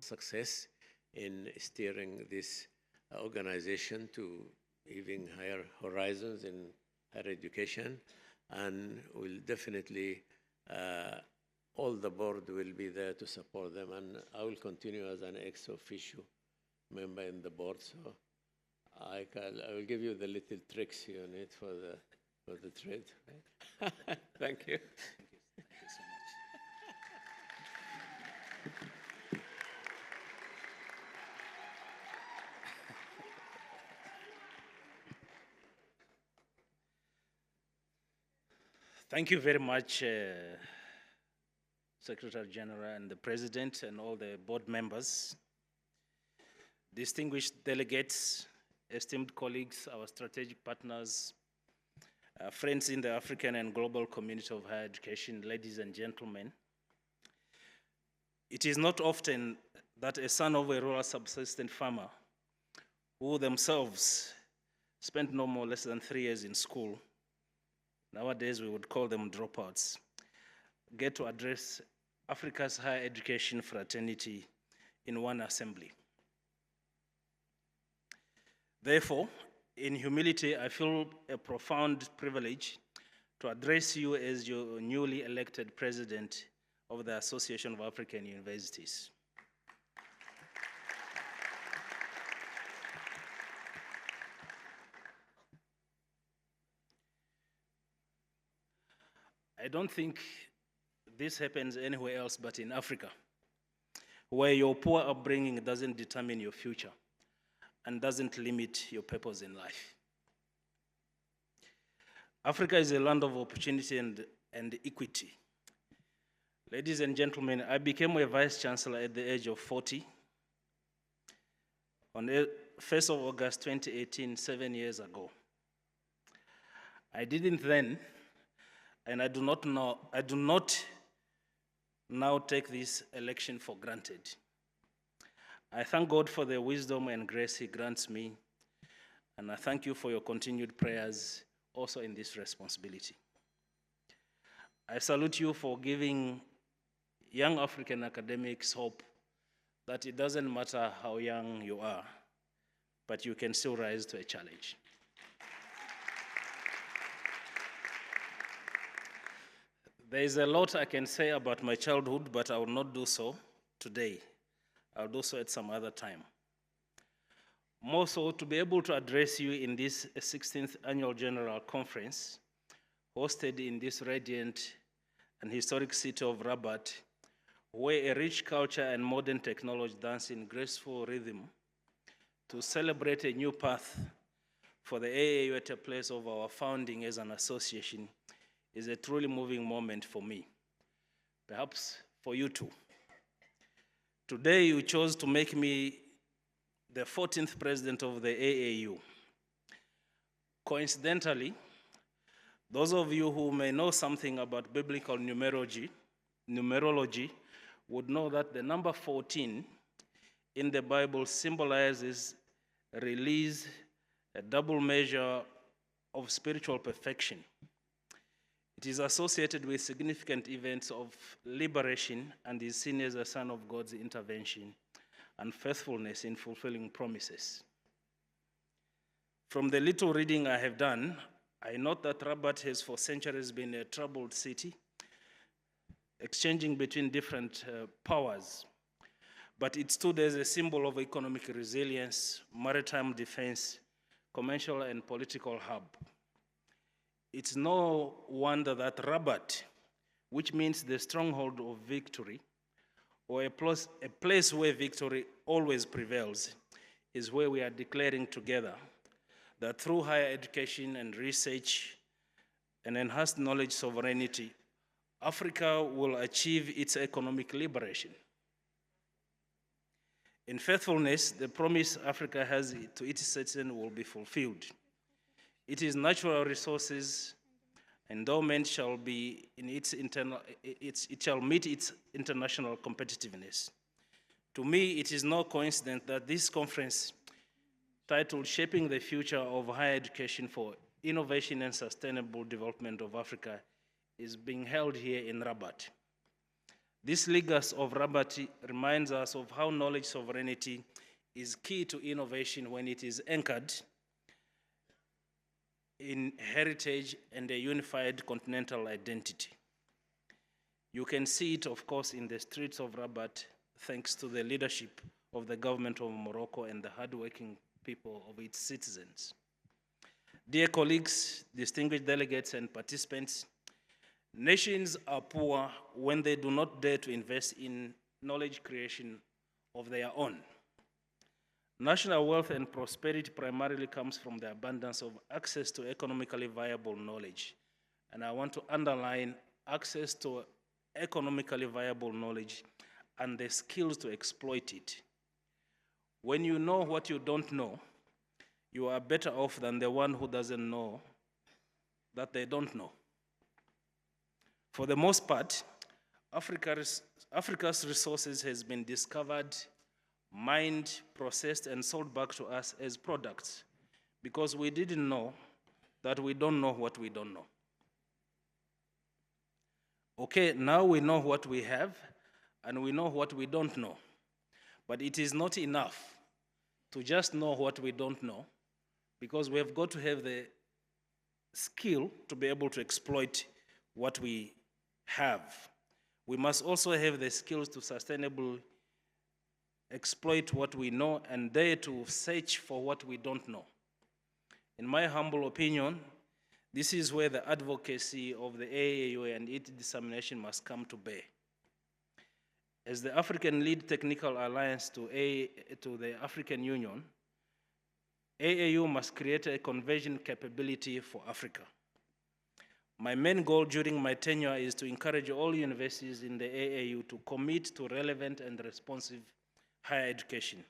success in steering this organization to even higher horizons in higher education. And we'll definitely, all the board will be there to support them. And I will continue as an ex officio member in the board. So I will give you the little tricks you need for the trade. Right? Thank you. Thank you. Thank you so much. Thank you very much, Secretary General and the President and all the board members, distinguished delegates, esteemed colleagues, our strategic partners, friends in the African and global community of higher education, ladies and gentlemen. It is not often that a son of a rural subsistence farmer who themselves spent no more less than 3 years in school, nowadays we would call them dropouts, get to address Africa's higher education fraternity in one assembly. Therefore, in humility, I feel a profound privilege to address you as your newly elected president of the Association of African Universities. I don't think this happens anywhere else but in Africa, where your poor upbringing doesn't determine your future and doesn't limit your purpose in life. Africa is a land of opportunity and equity. Ladies and gentlemen, I became a vice chancellor at the age of 40 on the 1st of August 2018, 7 years ago. I didn't then, and I do not now take this election for granted. I thank God for the wisdom and grace He grants me, and I thank you for your continued prayers also in this responsibility. I salute you for giving young African academics hope that it doesn't matter how young you are, but you can still rise to a challenge. There is a lot I can say about my childhood, but I will not do so today. I'll do so at some other time. More so, to be able to address you in this 16th Annual General Conference, hosted in this radiant and historic city of Rabat, where a rich culture and modern technology dance in graceful rhythm to celebrate a new path for the AAU at a place of our founding as an association is a truly moving moment for me, perhaps for you too. Today, you chose to make me the 14th president of the AAU. Coincidentally, those of you who may know something about biblical numerology would know that the number 14 in the Bible symbolizes release, a double measure of spiritual perfection. It is associated with significant events of liberation and is seen as a sign of God's intervention and faithfulness in fulfilling promises. From the little reading I have done, I note that Rabat has for centuries been a troubled city, exchanging between different powers, but it stood as a symbol of economic resilience, maritime defense, commercial and political hub. It's no wonder that Rabat, which means the stronghold of victory, or a place where victory always prevails, is where we are declaring together that through higher education and research and enhanced knowledge sovereignty, Africa will achieve its economic liberation. In faithfulness, the promise Africa has to its citizens will be fulfilled. Its natural resources endowment shall be in it shall meet its international competitiveness. To me, it is no coincidence that this conference, titled Shaping the Future of Higher Education for Innovation and Sustainable Development of Africa, is being held here in Rabat. This legacy of Rabat reminds us of how knowledge sovereignty is key to innovation when it is anchored in heritage and a unified continental identity. You can see it, of course, in the streets of Rabat, thanks to the leadership of the government of Morocco and the hardworking people of its citizens. Dear colleagues, distinguished delegates and participants, nations are poor when they do not dare to invest in knowledge creation of their own. National wealth and prosperity primarily comes from the abundance of access to economically viable knowledge. And I want to underline access to economically viable knowledge and the skills to exploit it. When you know what you don't know, you are better off than the one who doesn't know that they don't know. For the most part, Africa's resources has been discovered, mined, processed, and sold back to us as products because we didn't know that we don't know what we don't know. Okay, now we know what we have and we know what we don't know. But it is not enough to just know what we don't know because we have got to have the skill to be able to exploit what we have. We must also have the skills to sustainably exploit what we know and dare to search for what we don't know. In my humble opinion, this is where the advocacy of the AAU and its dissemination must come to bear. As the African Lead Technical Alliance to the African Union, AAU must create a conversion capability for Africa. My main goal during my tenure is to encourage all universities in the AAU to commit to relevant and responsive higher education,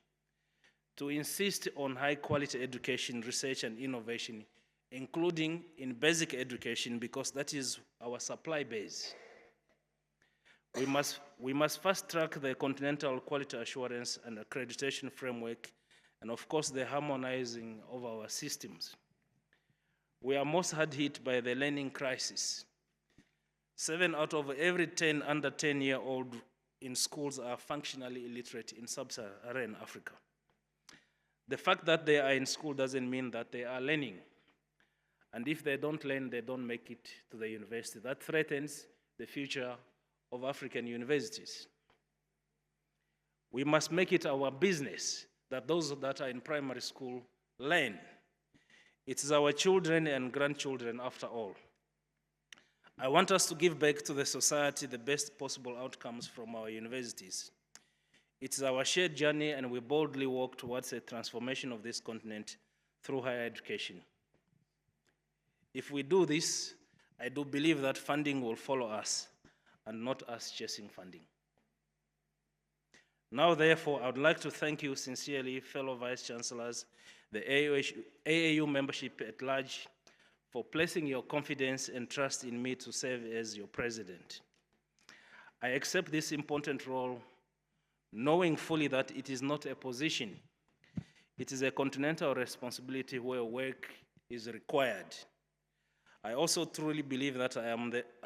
to insist on high-quality education, research, and innovation, including in basic education, because that is our supply base. We must fast-track the continental quality assurance and accreditation framework, and of course, the harmonizing of our systems. We are most hard hit by the learning crisis. 7 out of every 10 under 10-year-old in schools are functionally illiterate in sub-Saharan Africa. The fact that they are in school doesn't mean that they are learning. And if they don't learn, they don't make it to the university. That threatens the future of African universities. We must make it our business that those that are in primary school learn. It is our children and grandchildren after all. I want us to give back to the society the best possible outcomes from our universities. It is our shared journey and we boldly walk towards a transformation of this continent through higher education. If we do this, I do believe that funding will follow us and not us chasing funding. Now, therefore, I would like to thank you sincerely, fellow Vice-Chancellors, the AAU membership at large, for placing your confidence and trust in me to serve as your president. I accept this important role, knowing fully that it is not a position. It is a continental responsibility where work is required. I also truly believe that I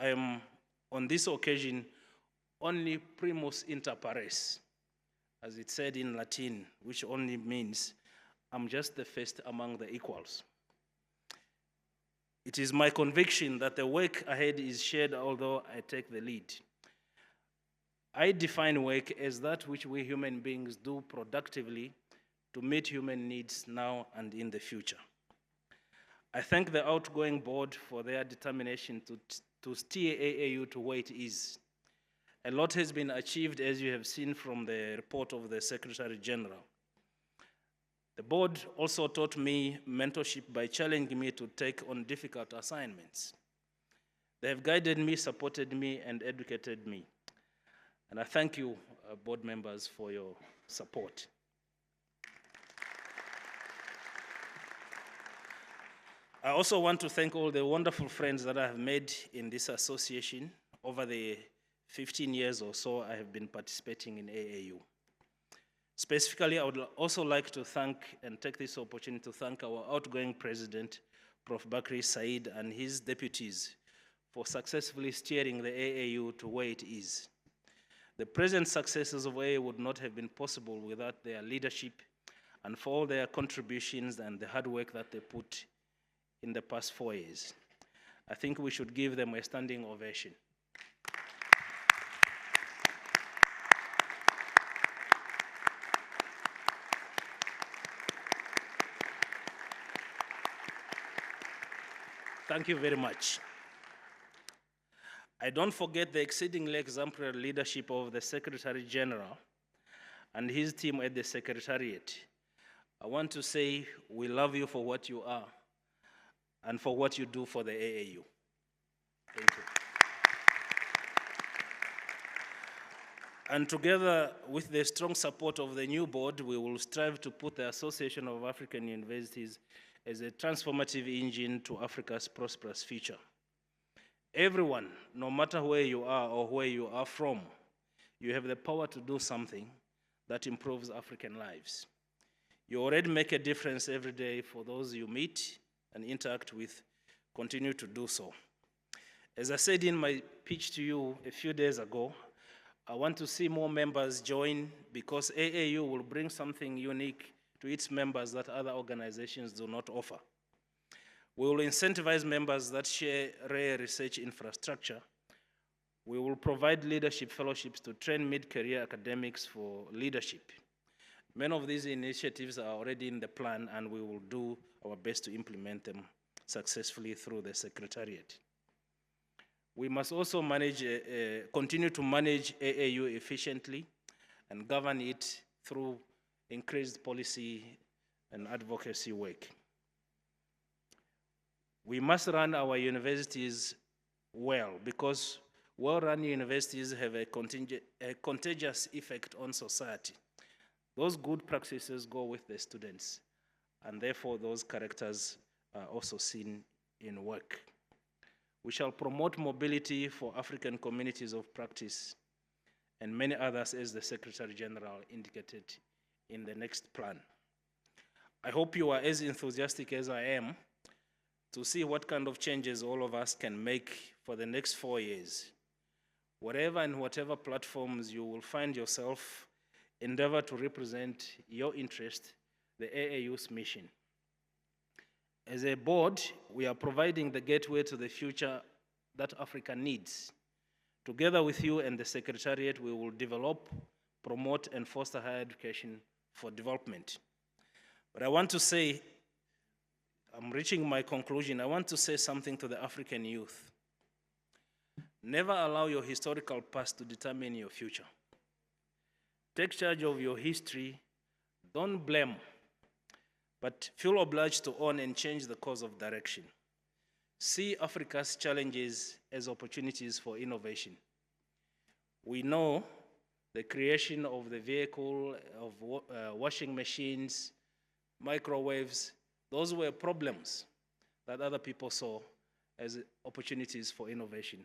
am on this occasion, only primus inter pares, as it said in Latin, which only means I'm just the first among the equals. It is my conviction that the work ahead is shared, although I take the lead. I define work as that which we human beings do productively to meet human needs now and in the future. I thank the outgoing board for their determination to steer AAU to where it is. A lot has been achieved, as you have seen from the report of the Secretary General. The board also taught me mentorship by challenging me to take on difficult assignments. They have guided me, supported me, and educated me. And I thank you, board members, for your support. I also want to thank all the wonderful friends that I have made in this association over the 15 years or so I have been participating in AAU. Specifically, I would also like to thank and take this opportunity to thank our outgoing president, Prof. Bakri Said, and his deputies for successfully steering the AAU to where it is. The present successes of AA would not have been possible without their leadership and for all their contributions and the hard work that they put in the past 4 years. I think we should give them a standing ovation. Thank you very much. I don't forget the exceedingly exemplary leadership of the Secretary General and his team at the Secretariat. I want to say we love you for what you are and for what you do for the AAU. Thank you. And together with the strong support of the new board, we will strive to put the Association of African Universities as a transformative engine to Africa's prosperous future. Everyone, no matter where you are or where you are from, you have the power to do something that improves African lives. You already make a difference every day for those you meet and interact with. Continue to do so. As I said in my pitch to you a few days ago, I want to see more members join because AAU will bring something unique to its members that other organizations do not offer. We will incentivize members that share rare research infrastructure. We will provide leadership fellowships to train mid-career academics for leadership. Many of these initiatives are already in the plan, and we will do our best to implement them successfully through the Secretariat. We must also continue to manage AAU efficiently and govern it through increased policy and advocacy work. We must run our universities well because well-run universities have a contagious effect on society. Those good practices go with the students, and therefore those characters are also seen in work. We shall promote mobility for African communities of practice and many others as the Secretary General indicated in the next plan. I hope you are as enthusiastic as I am to see what kind of changes all of us can make for the next 4 years. Wherever and whatever platforms you will find yourself, endeavor to represent your interest, the AAU's mission. As a board, we are providing the gateway to the future that Africa needs. Together with you and the Secretariat, we will develop, promote, and foster higher education for development. But I want to say, I'm reaching my conclusion, I want to say something to the African youth. Never allow your historical past to determine your future. Take charge of your history, don't blame, but feel obliged to own and change the course of direction. See Africa's challenges as opportunities for innovation. We know the creation of the vehicle, of washing machines, microwaves, those were problems that other people saw as opportunities for innovation.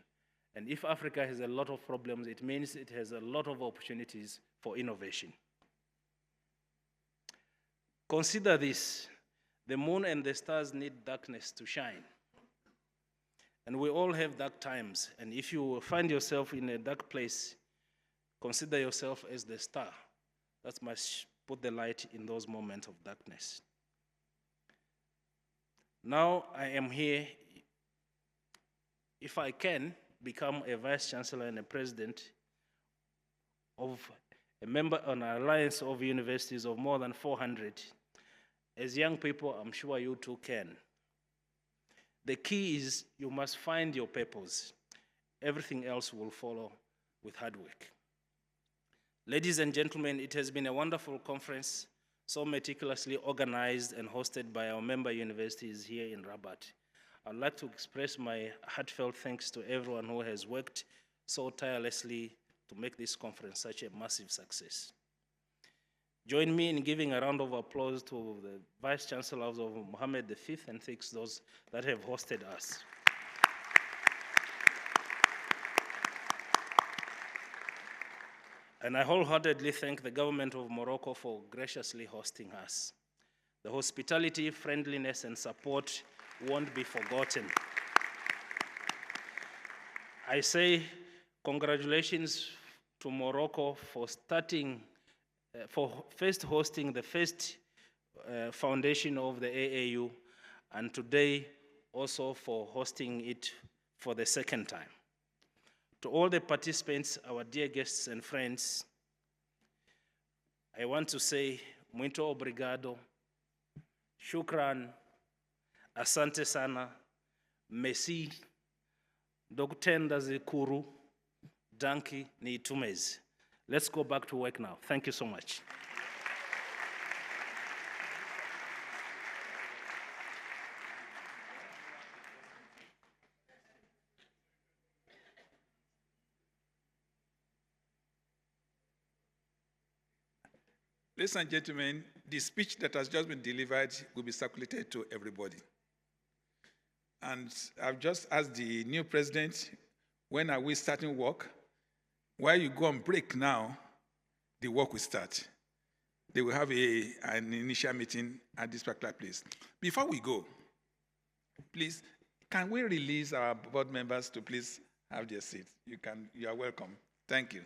And if Africa has a lot of problems, it means it has a lot of opportunities for innovation. Consider this, the moon and the stars need darkness to shine. And we all have dark times, and if you find yourself in a dark place, consider yourself as the star that must put the light in those moments of darkness. Now I am here, if I can, become a vice chancellor and a president of a member on an alliance of universities of more than 400. As young people, I'm sure you too can. The key is you must find your purpose. Everything else will follow with hard work. Ladies and gentlemen, it has been a wonderful conference, so meticulously organized and hosted by our member universities here in Rabat. I'd like to express my heartfelt thanks to everyone who has worked so tirelessly to make this conference such a massive success. Join me in giving a round of applause to the Vice Chancellors of Mohammed V and thanks those that have hosted us. And I wholeheartedly thank the government of Morocco for graciously hosting us. The hospitality, friendliness, and support won't be forgotten. I say congratulations to Morocco for first hosting the first foundation of the AAU, and today also for hosting it for the second time. To all the participants, our dear guests and friends, I want to say muito obrigado, shukran, asante sana, merci, dokutenda zikuru, danki ni itumezi. Let's go back to work now. Thank you so much. Ladies and gentlemen, the speech that has just been delivered will be circulated to everybody. And I've just asked the new president, when are we starting work? While you go on break now, the work will start. They will have an initial meeting at this particular place. Before we go, please, can we release our board members to please have their seats? You are welcome. Thank you.